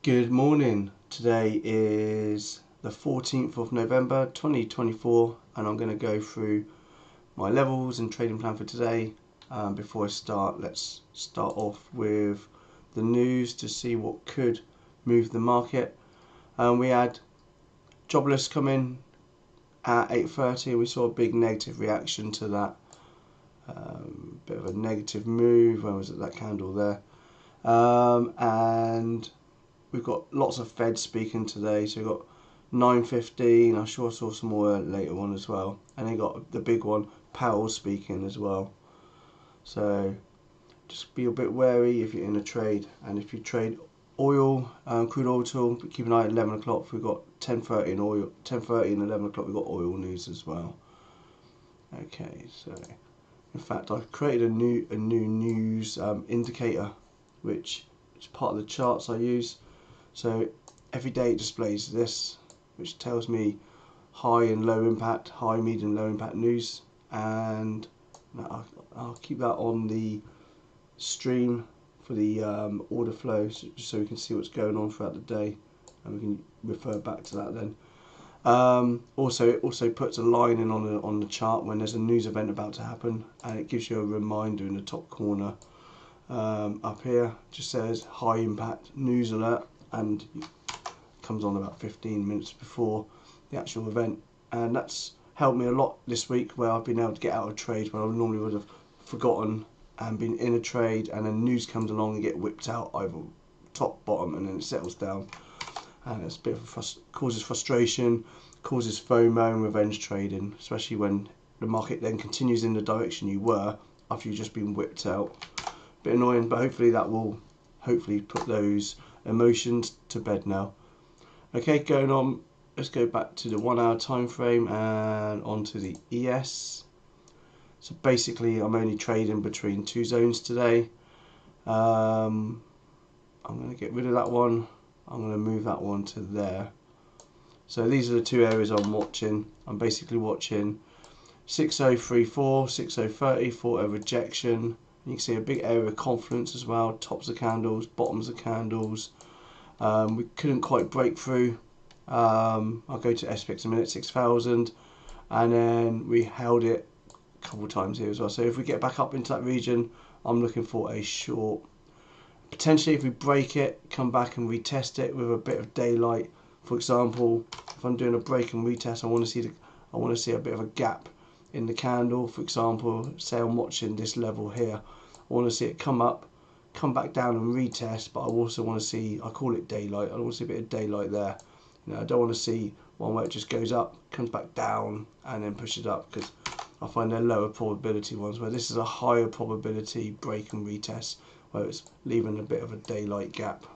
Good morning. Today is the 14th of November 2024 and I'm going to go through my levels and trading plan for today. Before I start, let's start off with the news to see what could move the market. We had jobless come in at 8:30. We saw a big negative reaction to that. Bit of a negative move. Where was it? That candle there. And we've got lots of Fed speaking today, so we've got 9:15. I'm sure I saw some more later on as well, and then got the big one, Powell speaking as well. So just be a bit wary if you're in a trade, and if you trade oil, crude oil tool, keep an eye at 11 o'clock. We've got 10:30 in oil, 10:30 and 11 o'clock. We've got oil news as well. Okay, so in fact I've created a new news indicator, which is part of the charts I use. So every day it displays this, which tells me high and low impact, high, medium, low impact news, and I'll keep that on the stream for the order flow, so we can see what's going on throughout the day, and we can refer back to that then. Also, it also puts a line in on the chart when there's a news event about to happen, and it gives you a reminder in the top corner. Up here just says high impact news alert, and it comes on about 15 minutes before the actual event, and that's helped me a lot this week, where I've been able to get out of trade where I normally would have forgotten and been in a trade, and then news comes along and get whipped out either top, bottom, and then it settles down, and it's a bit of causes frustration, causes FOMO and revenge trading, especially when the market then continues in the direction you were after you've just been whipped out. Bit annoying, but hopefully that will put those emotions to bed now. Okay, going on, let's go back to the 1 hour time frame and onto the ES. So basically I'm only trading between two zones today. I'm going to get rid of that one. I'm going to move that one to there. So these are the two areas I'm watching. I'm basically watching 6034, 6030 for a rejection. You can see a big area of confluence as well, tops of candles, bottoms of candles. We couldn't quite break through. I'll go to SPX in a minute, 6,000, and then we held it a couple of times here as well. So if we get back up into that region, I'm looking for a short. Potentially if we break it, come back and retest it with a bit of daylight. For example, if I'm doing a break and retest, I want to see a bit of a gap in the candle. For example, say I'm watching this level here, I want to see it come up, come back down and retest, but I also want to see, I call it daylight, I want to see a bit of daylight there. You know, I don't want to see one where it just goes up, comes back down and then pushes up, because I find they're lower probability ones, where this is a higher probability break and retest, where it's leaving a bit of a daylight gap.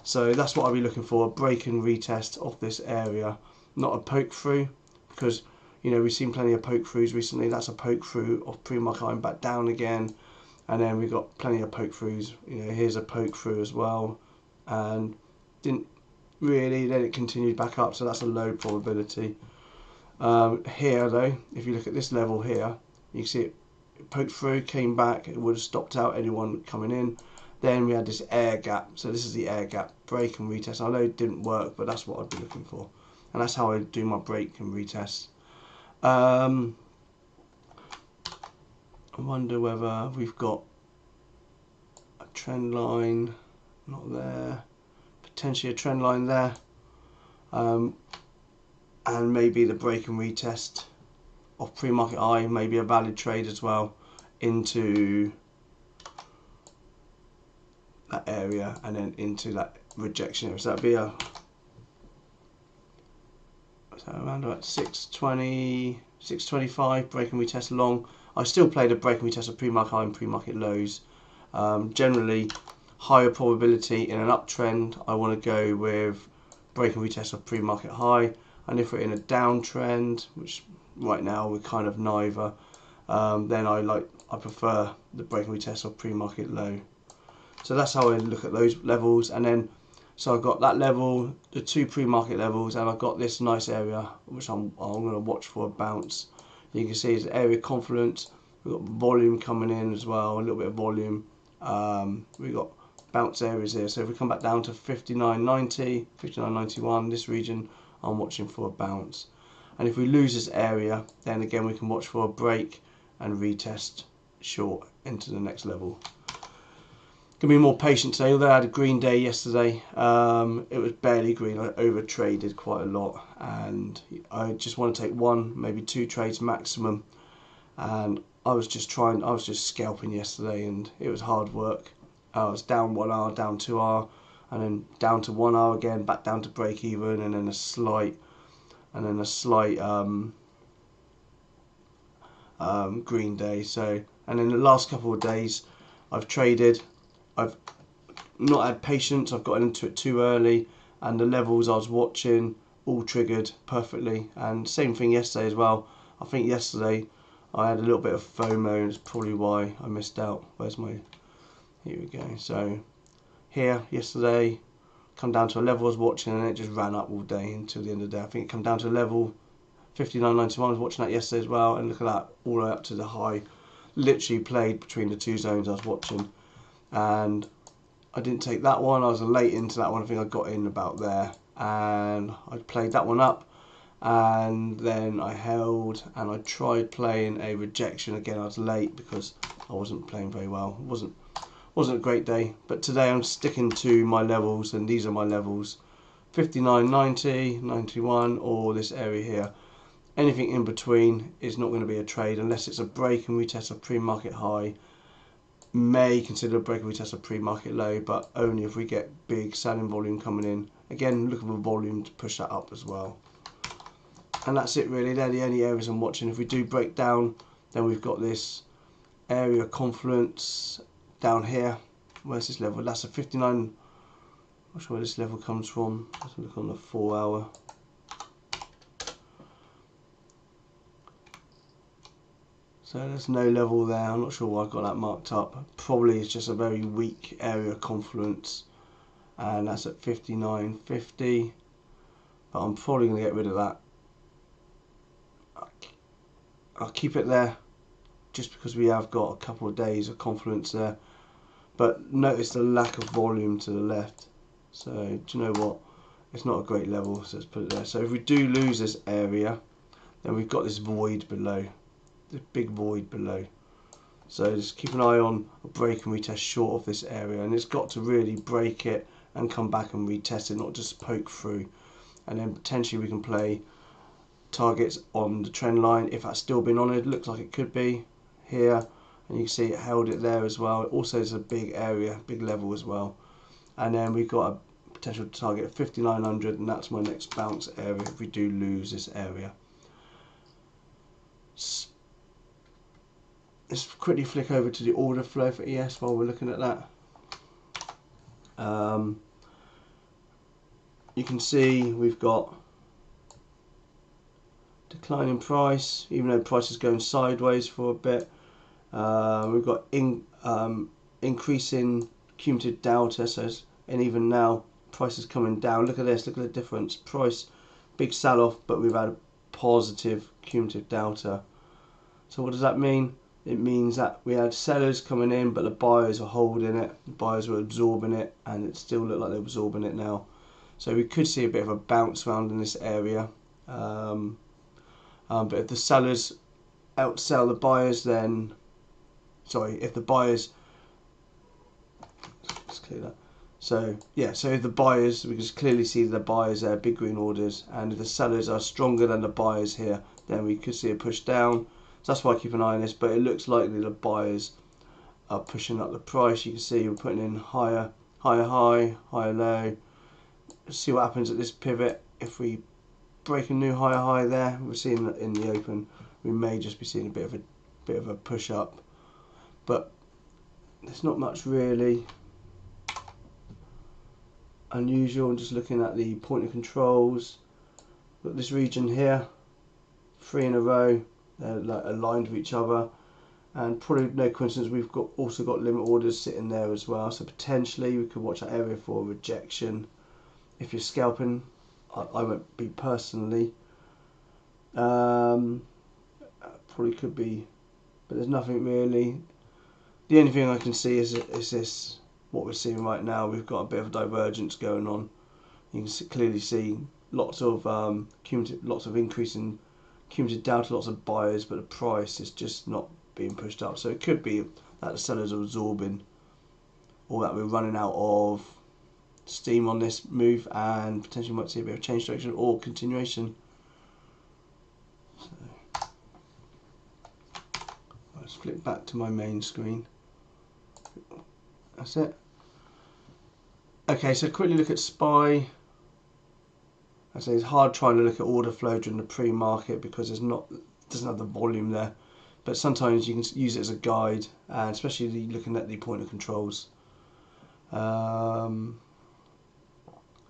So that's what I'll be looking for, a break and retest off this area, not a poke through, because you know, we've seen plenty of poke throughs recently. That's a poke through of pre-market line back down again, and then we've got plenty of poke throughs. You know, here's a poke through as well, and didn't really. Then it continued back up, so that's a low probability. Here though, if you look at this level here, you can see it poked through, came back. It would have stopped out anyone coming in. Then we had this air gap. So this is the air gap, break and retest. I know it didn't work, but that's what I'd be looking for, and that's how I do my break and retest. I wonder whether we've got a trend line, not there, potentially a trend line there, and maybe the break and retest of pre-market high, maybe a valid trade as well into that area and then into that rejection area. So that'd be a around about 620, 625 break and retest long. I still play the break and retest of pre-market high and pre-market lows. Generally higher probability in an uptrend, I want to go with break and retest of pre-market high, and if we're in a downtrend, which right now we're kind of neither, then I prefer the break and retest of pre-market low. So that's how I look at those levels. And then so I've got that level, the two pre-market levels, and I've got this nice area which I'm going to watch for a bounce. You can see it's area confluence. We've got volume coming in as well, a little bit of volume. We've got bounce areas here. So if we come back down to 59.90, 59.91, this region, I'm watching for a bounce. And if we lose this area, then again we can watch for a break and retest short into the next level. Gonna be more patient today, although I had a green day yesterday. It was barely green. I over traded quite a lot, and I just want to take one, maybe two trades maximum. And I was just scalping yesterday, and it was hard work. I was down 1 hour, down 2 hour, and then down to 1 hour again, back down to break even, and then a slight green day. So, and in the last couple of days, I've traded. I've not had patience. I've gotten into it too early, and the levels I was watching all triggered perfectly. And same thing yesterday as well. I think yesterday I had a little bit of FOMO, and it's probably why I missed out. Where's my? Here we go. So here yesterday, come down to a level I was watching, and it just ran up all day until the end of the day. I think it come down to a level 59.91. I was watching that yesterday as well, and look at that, all the way up to the high. Literally played between the two zones I was watching, and I didn't take that one. I was late into that one. I think I got in about there, and I played that one up, and then I held, and I tried playing a rejection again. I was late because I wasn't playing very well. It wasn't a great day, but today I'm sticking to my levels, and these are my levels: 59.90, 91, or this area here. Anything in between is not going to be a trade unless it's a break and we test a pre-market high. May consider a break and we test a pre-market low, but only if we get big selling volume coming in. Again, looking for volume to push that up as well. And that's it really. They're the only areas I'm watching. If we do break down, then we've got this area of confluence down here. Where's this level? That's a 59. I'm not sure where this level comes from. Let's look on the 4 hour. So there's no level there. I'm not sure why I got that marked up. Probably it's just a very weak area of confluence, and that's at 59.50. But I'm probably going to get rid of that. I'll keep it there just because we have got a couple of days of confluence there. But notice the lack of volume to the left. So do you know what? It's not a great level, so let's put it there. So if we do lose this area, then we've got this void below. The big void below. So just keep an eye on a break and retest short of this area, and it's got to really break it and come back and retest it, not just poke through. And then potentially we can play targets on the trend line if that's still been on it. Looks like it could be here, and you can see it held it there as well. It also is a big area, big level as well. And then we've got a potential target of 5900, and that's my next bounce area if we do lose this area. Let's quickly flick over to the order flow for ES while we're looking at that. You can see we've got declining price, even though price is going sideways for a bit. We've got increasing cumulative delta, and even now price is coming down. Look at this, look at the difference. Price, big sell off, but we've had a positive cumulative delta. So what does that mean? It means that we had sellers coming in, but the buyers were holding it. The buyers were absorbing it, and it still looked like they're absorbing it now. So we could see a bit of a bounce around in this area. But if the sellers outsell the buyers, then if the buyers, let's clear that. So yeah, so if the buyers, we can clearly see the buyers there, big green orders, and if the sellers are stronger than the buyers here, then we could see a push down. So that's why I keep an eye on this, but it looks likely the buyers are pushing up the price. You can see we're putting in higher high, higher low. Let's see what happens at this pivot. If we break a new higher high there, we're seeing that in the open, we may just be seeing a bit of a push up, but there's not much really unusual. I'm just looking at the point of controls. Got this region here, 3 in a row. They're like aligned with each other, and probably no coincidence we've also got limit orders sitting there as well. So potentially we could watch that area for rejection. If you're scalping, I won't be personally. Probably could be, but there's nothing really. The only thing I can see is this what we're seeing right now. We've got a bit of a divergence going on. You can clearly see lots of increase in cumulative delta, lots of buyers, but the price is just not being pushed up. So it could be that the sellers are absorbing, or that we're running out of steam on this move, and potentially might see a bit of change direction or continuation. So let's flip back to my main screen. That's it. Okay, so quickly look at SPY. I say it's hard trying to look at order flow during the pre-market because doesn't have the volume there. But sometimes you can use it as a guide, and especially looking at the point of controls.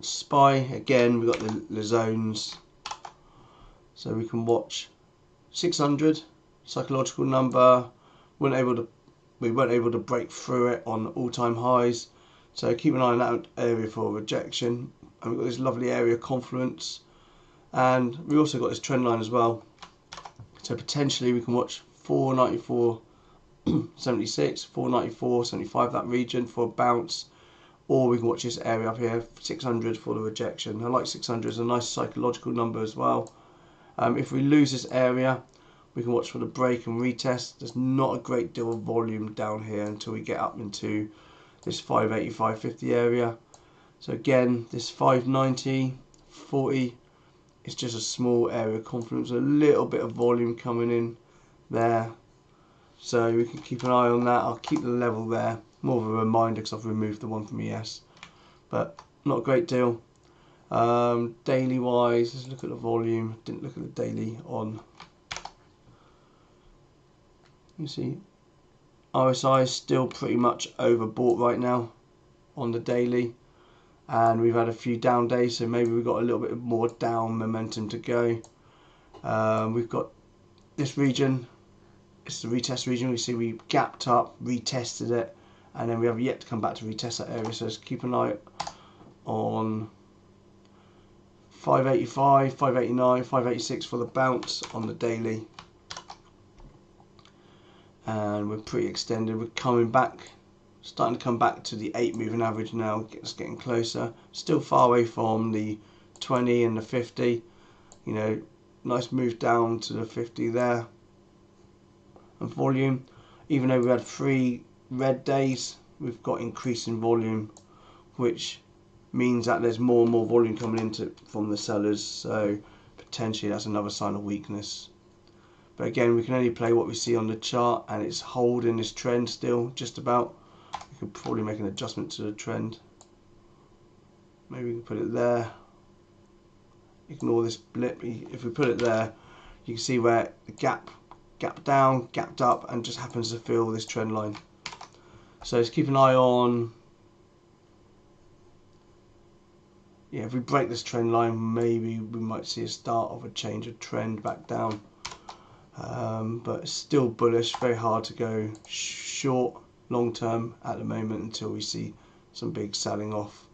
SPY, again, we've got the zones. So we can watch 600, psychological number. We weren't able to break through it on all-time highs. So keep an eye on that area for rejection. And we've got this lovely area of confluence. And we also got this trend line as well. So potentially we can watch 494.76, 494.75, that region for a bounce. Or we can watch this area up here, 600 for the rejection. I like 600 as a nice psychological number as well. If we lose this area, we can watch for the break and retest. There's not a great deal of volume down here until we get up into this 585.50 area. So again, this 590.40 is just a small area of confluence, a little bit of volume coming in there. So we can keep an eye on that. I'll keep the level there. More of a reminder because I've removed the one from ES. But not a great deal. Daily wise, let's look at the volume. Didn't look at the daily on. You see, RSI is still pretty much overbought right now on the daily. And we've had a few down days, so maybe we've got a little bit more down momentum to go. We've got this region. It's the retest region. We see we gapped up, retested it, and then we have yet to come back to retest that area. So let's keep an eye on 585, 589, 586 for the bounce on the daily. And we're pretty extended. We're coming back, starting to come back to the 8 moving average now. It's getting closer. Still far away from the 20 and the 50. You know, nice move down to the 50 there. And volume, even though we had 3 red days, we've got increasing volume, which means that there's more and more volume coming into from the sellers. So potentially that's another sign of weakness. But again, we can only play what we see on the chart, and it's holding this trend still, just about. We could probably make an adjustment to the trend. Maybe we can put it there. Ignore this blip. If we put it there, you can see where the gap down, gapped up, and just happens to fill this trend line. So let's keep an eye on. Yeah, if we break this trend line, maybe we might see a start of a change of trend back down. But it's still bullish, very hard to go short long term at the moment until we see some big selling off.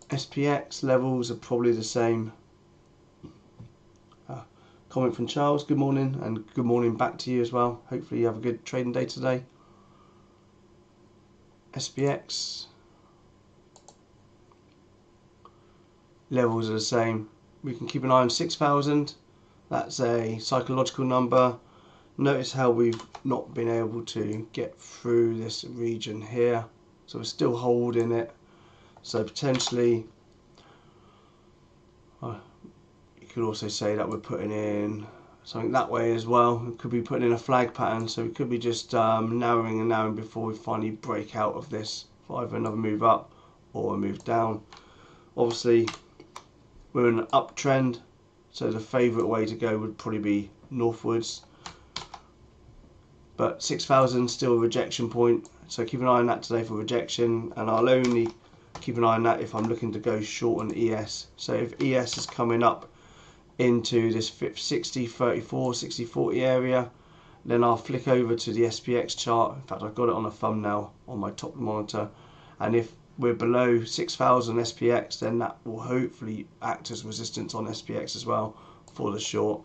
SPX levels are probably the same. Comment from Charles, good morning, and good morning back to you as well. Hopefully you have a good trading day today. SPX levels are the same. We can keep an eye on 6,000. That's a psychological number. Notice how we've not been able to get through this region here. So we're still holding it. So potentially, you could also say that we're putting in something that way as well. We could be putting in a flag pattern. So we could be just narrowing and narrowing before we finally break out of this for either another move up or a move down. Obviously, we're in an uptrend. So the favourite way to go would probably be northwards. But 6,000 still a rejection point. So keep an eye on that today for rejection. And I'll only keep an eye on that if I'm looking to go short on ES. So if ES is coming up into this 60, 34, 60, 40 area, then I'll flick over to the SPX chart. In fact, I've got it on a thumbnail on my top monitor. And if we're below 6,000 SPX, then that will hopefully act as resistance on SPX as well for the short.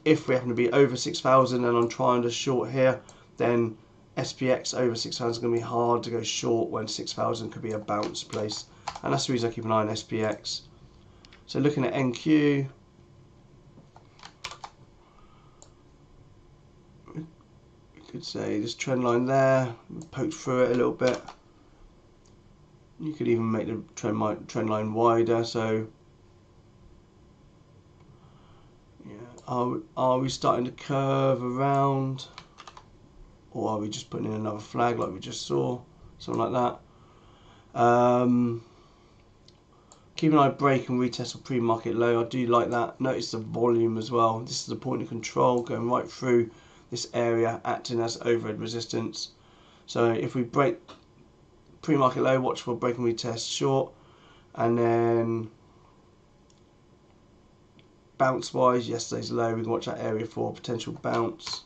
If we happen to be over 6,000 and I'm trying to short here, then SPX over 6,000 is going to be hard to go short when 6,000 could be a bounce place, and that's the reason I keep an eye on SPX. So looking at NQ, we could say this trend line there, poked through it a little bit. You could even make the trend line wider. So yeah, are we starting to curve around, or are we just putting in another flag like we just saw, something like that? Keep an eye break and retest or pre-market low. I do like that. Notice the volume as well. This is the point of control going right through this area, acting as overhead resistance. So if we break pre-market low, watch for break and retest short, and then bounce wise, yesterday's low, we can watch that area for potential bounce.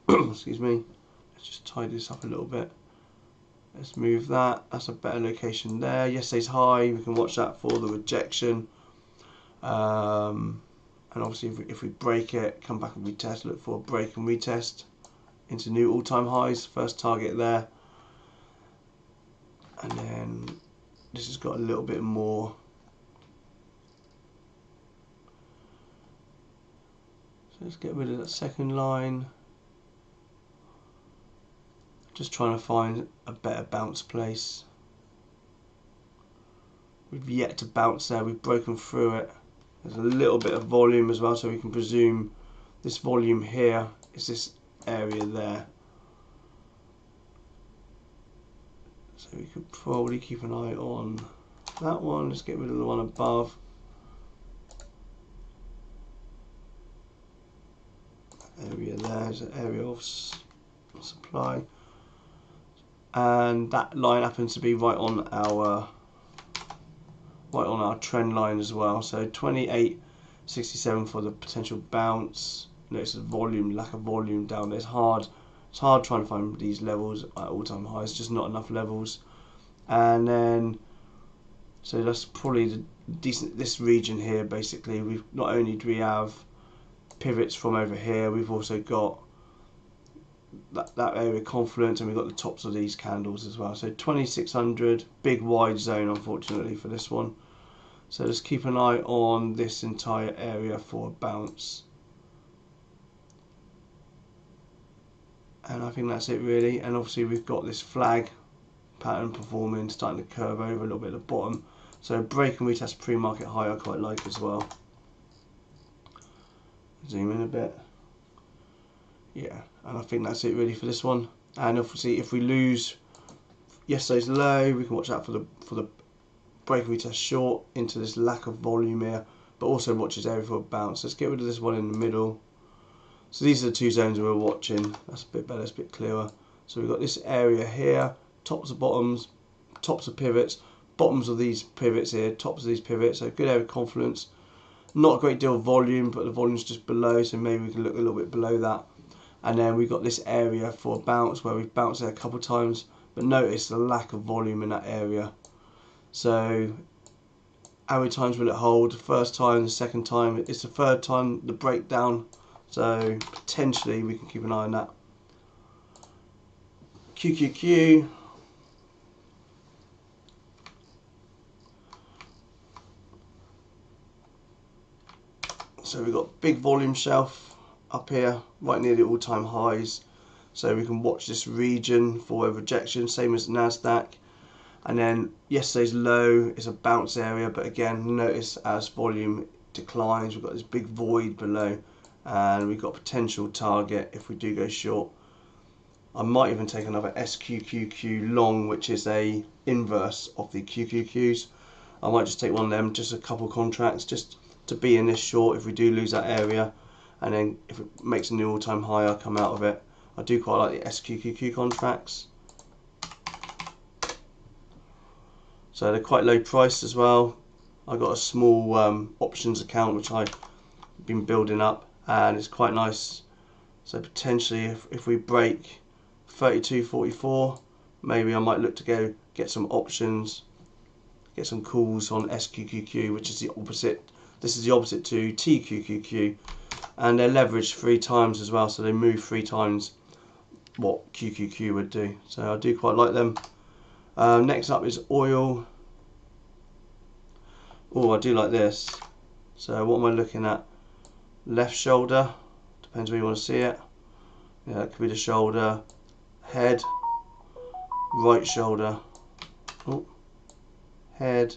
Excuse me. Let's just tidy this up a little bit. Let's move that. That's a better location there. Yesterday's high, we can watch that for the rejection. And obviously if we break it, come back and retest, look for a break and retest into new all-time highs. First target there. And then this has got a little bit more. So let's get rid of that second line. Just trying to find a better bounce place. We've yet to bounce there, we've broken through it. There's a little bit of volume as well, so we can presume this volume here is this area there. So we could probably keep an eye on that one. Let's get rid of the one above. Area there is an area of supply. And that line happens to be right on our trend line as well. So 28.67 for the potential bounce. Notice the volume, lack of volume down there. It's hard trying to find these levels at all-time highs. Just not enough levels. And then so that's probably the decent, this region here basically. We've not only do we have pivots from over here, we've also got that area confluence, and we've got the tops of these candles as well. So 2600, big wide zone unfortunately for this one. So just keep an eye on this entire area for a bounce. And I think that's it really. And obviously we've got this flag pattern performing, starting to curve over a little bit at the bottom. So break and retest pre-market high I quite like as well. Zoom in a bit. Yeah, and I think that's it really for this one. And obviously if we lose yesterday's low, we can watch out for the break and retest short into this lack of volume here, but also watch this area for a bounce. Let's get rid of this one in the middle. So these are the two zones we're watching. That's a bit better, it's a bit clearer. So we've got this area here, tops of bottoms, tops of pivots, bottoms of these pivots here, tops of these pivots. So good area of confluence. Not a great deal of volume, but the volume's just below, so maybe we can look a little bit below that. And then we've got this area for a bounce where we've bounced there a couple of times, but notice the lack of volume in that area. So how many times will it hold? The first time, the second time, it's the third time, the breakdown. So potentially we can keep an eye on that. QQQ. So we've got big volume shelf up here, right near the all-time highs. So we can watch this region for a rejection, same as NASDAQ. And then yesterday's low is a bounce area, but again, notice as volume declines, we've got this big void below, and we've got potential target if we do go short. I might even take another SQQQ long, which is a inverse of the QQQs. I might just take one of them, just a couple contracts, just to be in this short if we do lose that area, and then if it makes a new all-time high, I'll come out of it. I do quite like the SQQQ contracts. So they're quite low priced as well. I've got a small options account which I've been building up, and it's quite nice. So potentially if we break 32.44, maybe I might look to go get some options, get some calls on SQQQ, which is the opposite. This is the opposite to TQQQ, and they're leveraged 3 times as well, so they move 3 times what QQQ would do. So I do quite like them. Next up is oil. Oh, I do like this. So what am I looking at? Left shoulder, depends where you want to see it. Yeah, it could be the shoulder, head, right shoulder, oh, head,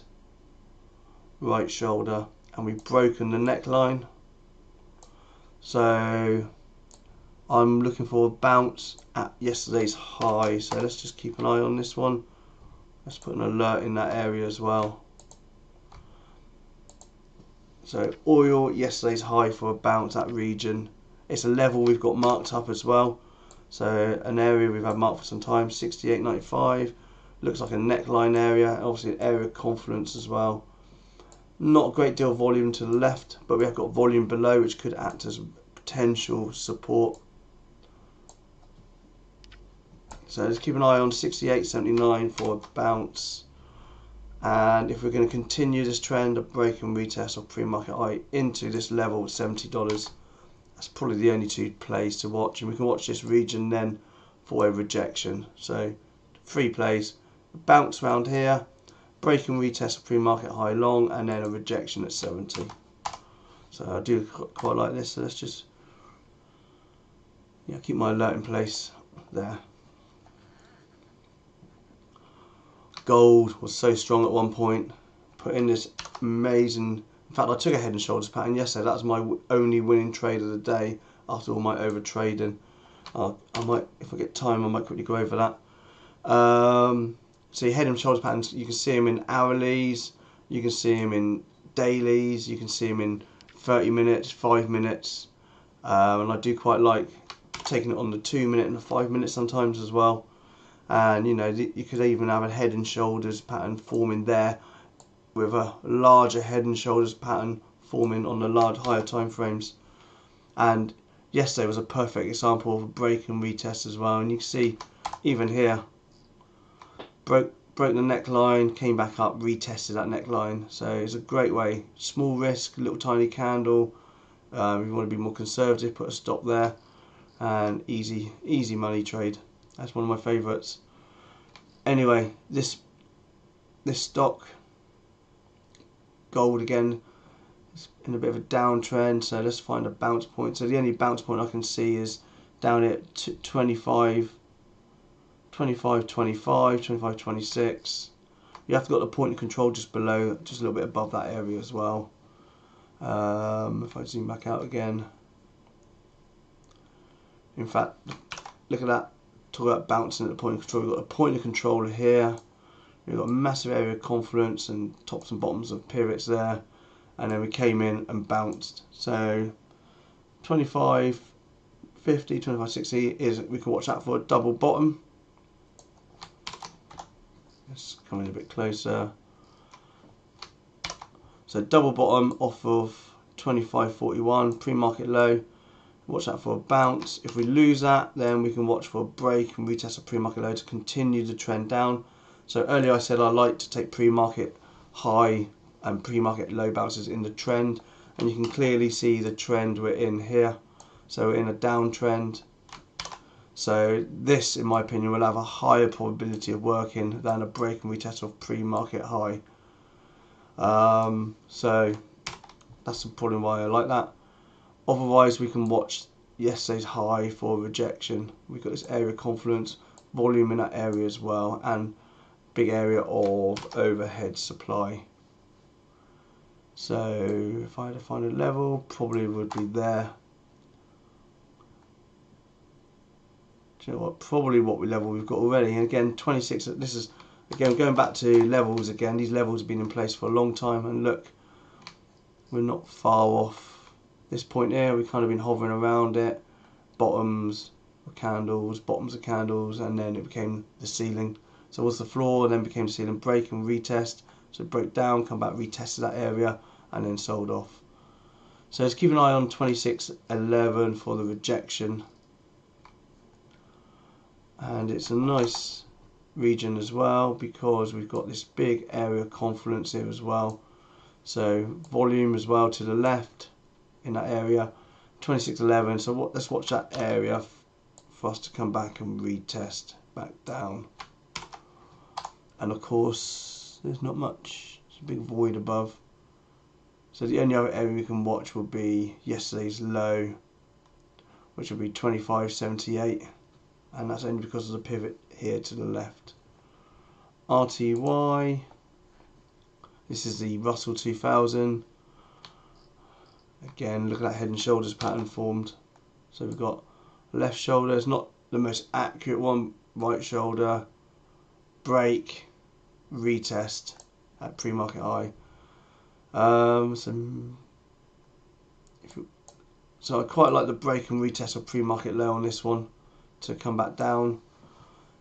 right shoulder, and we've broken the neckline. So I'm looking for a bounce at yesterday's high, so let's just keep an eye on this one. Let's put an alert in that area as well. So oil, yesterday's high for a bounce, that region. It's a level we've got marked up as well. So an area we've had marked for some time, 68.95. Looks like a neckline area, obviously an area of confluence as well. Not a great deal of volume to the left, but we have got volume below which could act as potential support. So let's keep an eye on 68.79 for a bounce. And if we're going to continue this trend of break and retest of pre-market high into this level of $70, that's probably the only two plays to watch. And we can watch this region then for a rejection. So 3 plays: bounce around here, break and retest of pre-market high long, and then a rejection at 70. So I do quite like this. So let's just keep my alert in place there. Gold was so strong at one point, put in this amazing, in fact I took a head and shoulders pattern yesterday. That's my only winning trade of the day after all my over trading. I might, if I get time, I might quickly go over that. So your head and shoulders patterns, you can see them in hourlies, you can see them in dailies, you can see them in 30 minutes, 5 minutes, and I do quite like taking it on the 2 minute and the 5 minutes sometimes as well. And you could even have a head and shoulders pattern forming there with a larger head and shoulders pattern forming on the higher time frames. And yesterday was a perfect example of a break and retest as well. And you can see even here, broke the neckline, came back up, retested that neckline. So it's a great way. Small risk, little tiny candle. If you want to be more conservative, put a stop there, and easy money trade. That's one of my favourites. Anyway, this stock, gold again, is in a bit of a downtrend. So let's find a bounce point. So the only bounce point I can see is down at 25, 26. You have got the point of control just below, just a little bit above that area as well. If I zoom back out again, in fact, look at that. Talk about bouncing at the point of control. We've got a point of control here. We've got a massive area of confluence and tops and bottoms of pivots there. And then we came in and bounced. So 25.50, 25.60 is, we can watch that for a double bottom. Let's come in a bit closer. So double bottom off of 25.41, pre-market low. Watch that for a bounce. If we lose that, then we can watch for a break and retest a pre-market low to continue the trend down. So earlier I said I like to take pre-market high and pre-market low bounces in the trend, and you can clearly see the trend we're in here. So we're in a downtrend. So this, in my opinion, will have a higher probability of working than a break and retest of pre-market high. So that's probably why I like that. Otherwise, we can watch yesterday's high for rejection. We've got this area of confluence, volume in that area as well, and big area of overhead supply. So if I had to find a level, probably would be there. Do you know what? Probably what level we've got already. And again, 26. This is again going back to levels again. These levels have been in place for a long time, and look, we're not far off this point here. We've kind of been hovering around it. Bottoms of candles, and then it became the ceiling. So it was the floor, and then became the ceiling. Break and retest. So it broke down, come back, retested that area, and then sold off. So let's keep an eye on 26.11 for the rejection. And it's a nice region as well because we've got this big area of confluence here as well. So volume as well to the left in that area, 26.11. So let's watch that area for us to come back and retest back down. And of course there's not much, it's a big void above. So the only other area we can watch will be yesterday's low, which will be 25.78, and that's only because of the pivot here to the left. RTY, this is the Russell 2000. Again, look at that head and shoulders pattern formed. So we've got left shoulder, it's not the most accurate one, right shoulder, break, retest at pre-market high. So I quite like the break and retest of pre-market low on this one to come back down.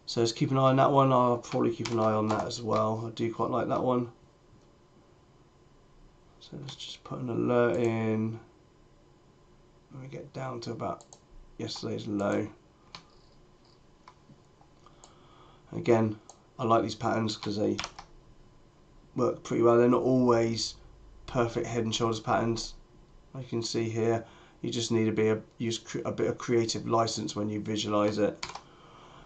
So let's keep an eye on that one. I'll probably keep an eye on that as well. I do quite like that one. So let's just put an alert in when we get down to about yesterday's low. Again, I like these patterns because they work pretty well. They're not always perfect head and shoulders patterns. You can see here, you just need to use a bit of creative license when you visualize it,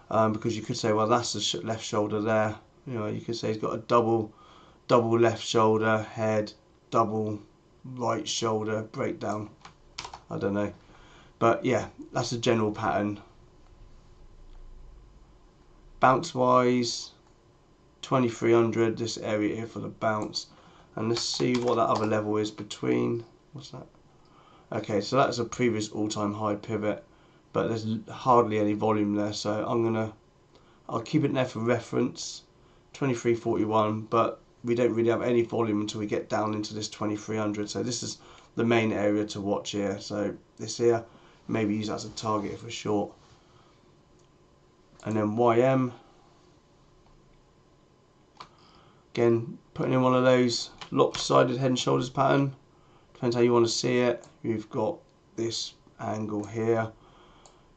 because you could say, well, that's the left shoulder there. You know, you could say he's got a double left shoulder head, double right shoulder breakdown. I don't know, but yeah, that's a general pattern. Bounce wise, 2300, this area here for the bounce, and let's see what that other level is between. What's that? Okay, so that's a previous all-time high pivot, but there's hardly any volume there, so I'll keep it there for reference, 2341, but we don't really have any volume until we get down into this 2300, so this is the main area to watch here. So this here, maybe use that as a target if we're short. And then YM, again, putting in one of those lopsided head and shoulders pattern. Depends how you want to see it. You've got this angle here.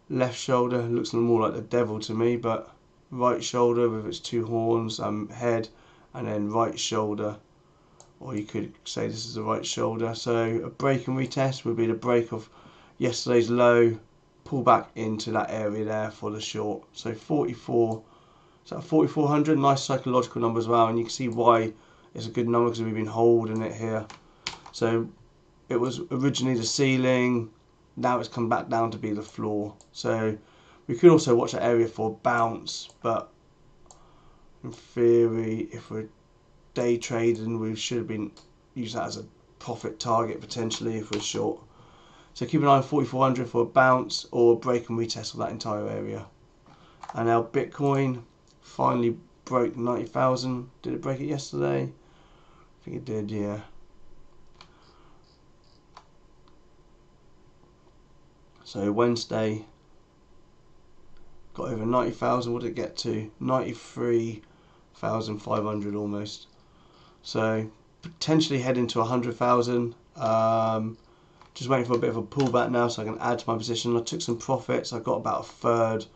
Left shoulder looks more like the devil to me, but right shoulder with its two horns, head, and then right shoulder. Or you could say this is the right shoulder. So a break and retest would be the break of yesterday's low, pull back into that area there for the short. So 44, so 4400, nice psychological number as well, and you can see why it's a good number because we've been holding it here. So it was originally the ceiling, now it's come back down to be the floor. So we could also watch that area for bounce, but in theory, if we're day trading, we should have been use that as a profit target potentially if we're short. So keep an eye on 4400 for a bounce or a break and retest of that entire area. And now Bitcoin finally broke 90,000. Did it break it yesterday? I think it did, yeah. So Wednesday got over 90,000. What did it get to? 93,500 almost. So potentially heading to 100,000. Just waiting for a bit of a pullback now so I can add to my position. I took some profits. I got about a third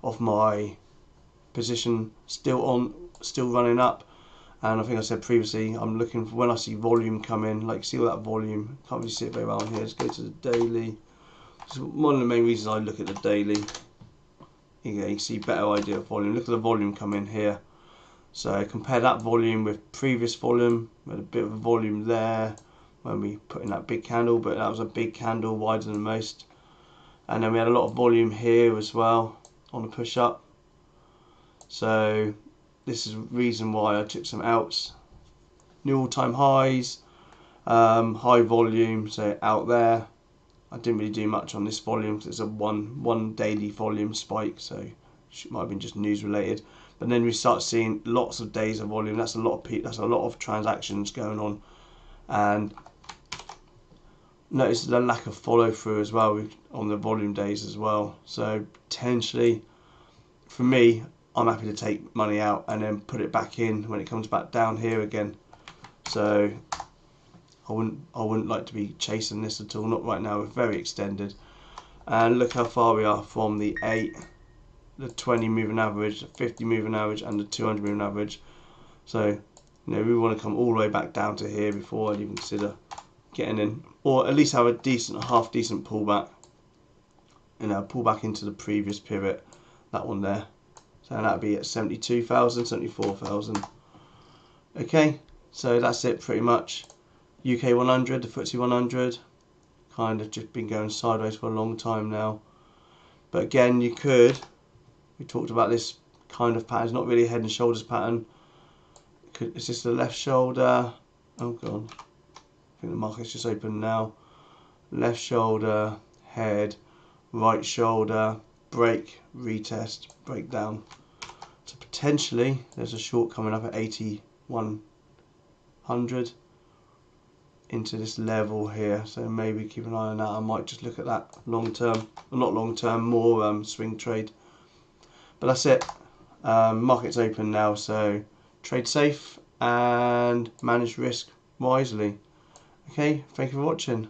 of my position still running up. And I think I said previously, I'm looking for when I see volume come in, like see all that volume. Can't really see it very well on here. Let's go to the daily. So one of the main reasons I look at the daily, you can see better idea of volume. Look at the volume come in here. So compare that volume with previous volume. We had a bit of a volume there when we put in that big candle, but that was a big candle, wider than most. And then we had a lot of volume here as well on the push up. So this is the reason why I took some outs. New all-time highs, high volume, so out there. I didn't really do much on this volume because it's a one daily volume spike, so it might have been just news related. But then we start seeing lots of days of volume. That's a lot of transactions going on, and notice the lack of follow through as well on the volume days as well. So potentially, for me, I'm happy to take money out and then put it back in when it comes back down here again. So I wouldn't like to be chasing this at all, not right now. We're very extended, and look how far we are from the 8, the 20 moving average, the 50 moving average, and the 200 moving average. So you know, we want to come all the way back down to here before I'd even consider getting in, or at least have a decent, half decent pullback. pull back into the previous pivot, that one there. So that'd be at 72,000, 74,000. Okay, so that's it pretty much. UK 100, the FTSE 100, kind of just been going sideways for a long time now. But again, we talked about this kind of pattern. It's not really a head and shoulders pattern. It's just the left shoulder. Oh god, I think the market's just open now. Left shoulder, head, right shoulder, break, retest, break down. So potentially there's a short coming up at 8100 into this level here. So maybe keep an eye on that. I might just look at that long term, well, not long term, more swing trade. But that's it. Market's open now, so trade safe and manage risk wisely. Okay, thank you for watching.